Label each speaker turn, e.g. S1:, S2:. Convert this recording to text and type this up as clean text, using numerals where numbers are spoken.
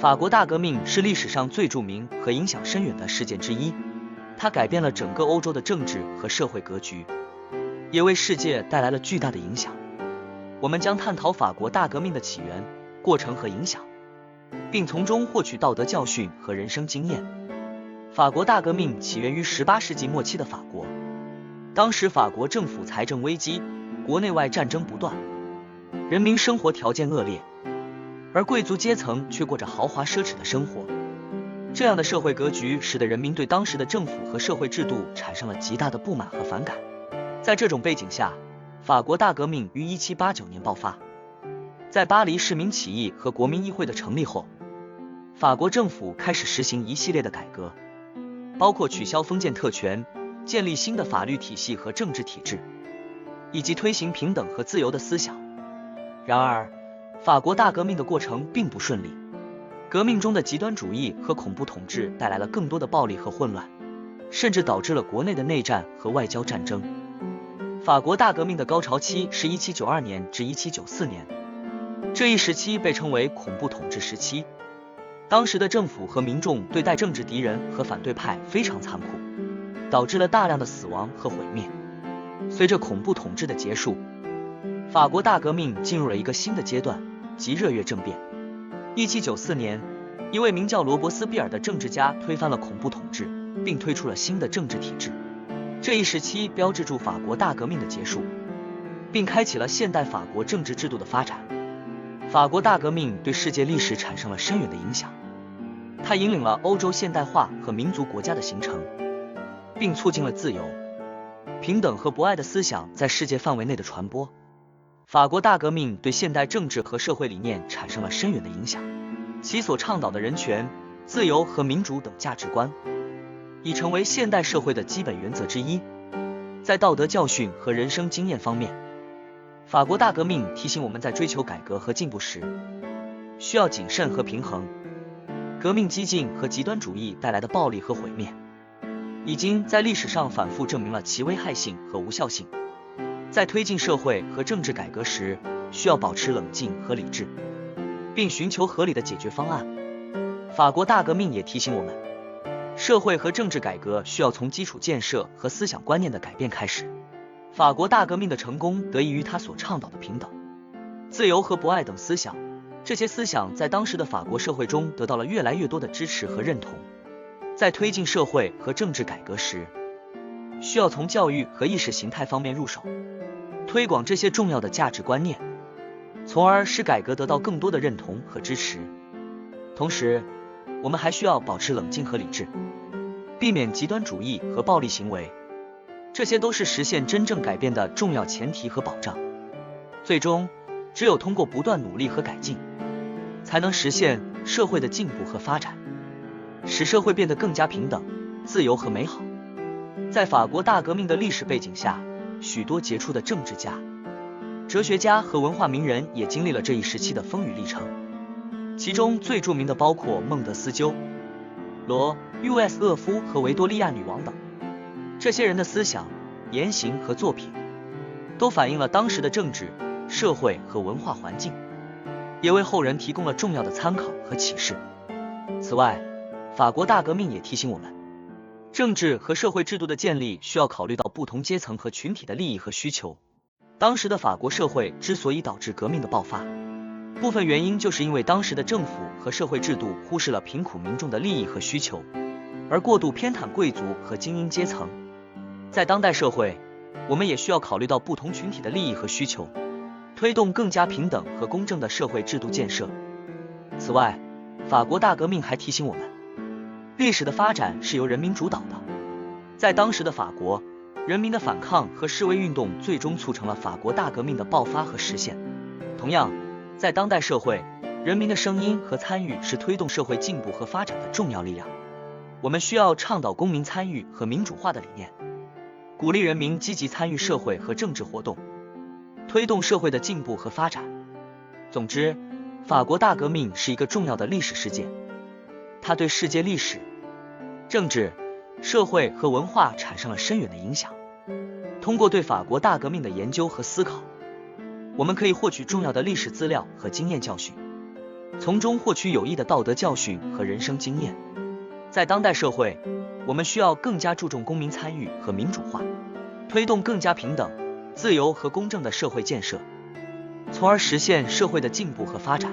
S1: 法国大革命是历史上最著名和影响深远的事件之一，它改变了整个欧洲的政治和社会格局，也为世界带来了巨大的影响。我们将探讨法国大革命的起源、过程和影响，并从中获取道德教训和人生经验。法国大革命起源于18世纪末期的法国，当时法国政府财政危机，国内外战争不断，人民生活条件恶劣，而贵族阶层却过着豪华奢侈的生活。这样的社会格局使得人民对当时的政府和社会制度产生了极大的不满和反感。在这种背景下，法国大革命于1789年爆发。在巴黎市民起义和国民议会的成立后，法国政府开始实行一系列的改革，包括取消封建特权，建立新的法律体系和政治体制，以及推行平等和自由的思想。然而，法国大革命的过程并不顺利，革命中的极端主义和恐怖统治带来了更多的暴力和混乱，甚至导致了国内的内战和外交战争。法国大革命的高潮期是1792年至1794年，这一时期被称为恐怖统治时期。当时的政府和民众对待政治敌人和反对派非常残酷，导致了大量的死亡和毁灭。随着恐怖统治的结束，法国大革命进入了一个新的阶段，即热月政变。1794年，一位名叫罗伯斯庇尔的政治家推翻了恐怖统治，并推出了新的政治体制。这一时期标志着法国大革命的结束，并开启了现代法国政治制度的发展。法国大革命对世界历史产生了深远的影响，它引领了欧洲现代化和民族国家的形成，并促进了自由、平等和博爱的思想在世界范围内的传播。法国大革命对现代政治和社会理念产生了深远的影响，其所倡导的人权、自由和民主等价值观已成为现代社会的基本原则之一。在道德教训和人生经验方面，法国大革命提醒我们在追求改革和进步时，需要谨慎和平衡。革命激进和极端主义带来的暴力和毁灭，已经在历史上反复证明了其危害性和无效性。在推进社会和政治改革时，需要保持冷静和理智，并寻求合理的解决方案。法国大革命也提醒我们，社会和政治改革需要从基础建设和思想观念的改变开始。法国大革命的成功得益于他所倡导的平等、自由和博爱等思想，这些思想在当时的法国社会中得到了越来越多的支持和认同。在推进社会和政治改革时，需要从教育和意识形态方面入手，推广这些重要的价值观念，从而使改革得到更多的认同和支持。同时，我们还需要保持冷静和理智，避免极端主义和暴力行为，这些都是实现真正改变的重要前提和保障。最终，只有通过不断努力和改进，才能实现社会的进步和发展，使社会变得更加平等、自由和美好。在法国大革命的历史背景下，许多杰出的政治家、哲学家和文化名人也经历了这一时期的风雨历程。其中最著名的包括孟德斯鸠、罗·厄夫和维多利亚女王等。这些人的思想、言行和作品都反映了当时的政治、社会和文化环境，也为后人提供了重要的参考和启示。此外，法国大革命也提醒我们，政治和社会制度的建立需要考虑到不同阶层和群体的利益和需求。当时的法国社会之所以导致革命的爆发，部分原因就是因为当时的政府和社会制度忽视了贫苦民众的利益和需求，而过度偏袒贵族和精英阶层。在当代社会，我们也需要考虑到不同群体的利益和需求，推动更加平等和公正的社会制度建设。此外，法国大革命还提醒我们，历史的发展是由人民主导的。在当时的法国，人民的反抗和示威运动最终促成了法国大革命的爆发和实现。同样，在当代社会，人民的声音和参与是推动社会进步和发展的重要力量。我们需要倡导公民参与和民主化的理念，鼓励人民积极参与社会和政治活动，推动社会的进步和发展。总之，法国大革命是一个重要的历史事件，它对世界历史、政治、社会和文化产生了深远的影响。通过对法国大革命的研究和思考，我们可以获取重要的历史资料和经验教训，从中获取有益的道德教训和人生经验。在当代社会，我们需要更加注重公民参与和民主化，推动更加平等、自由和公正的社会建设，从而实现社会的进步和发展。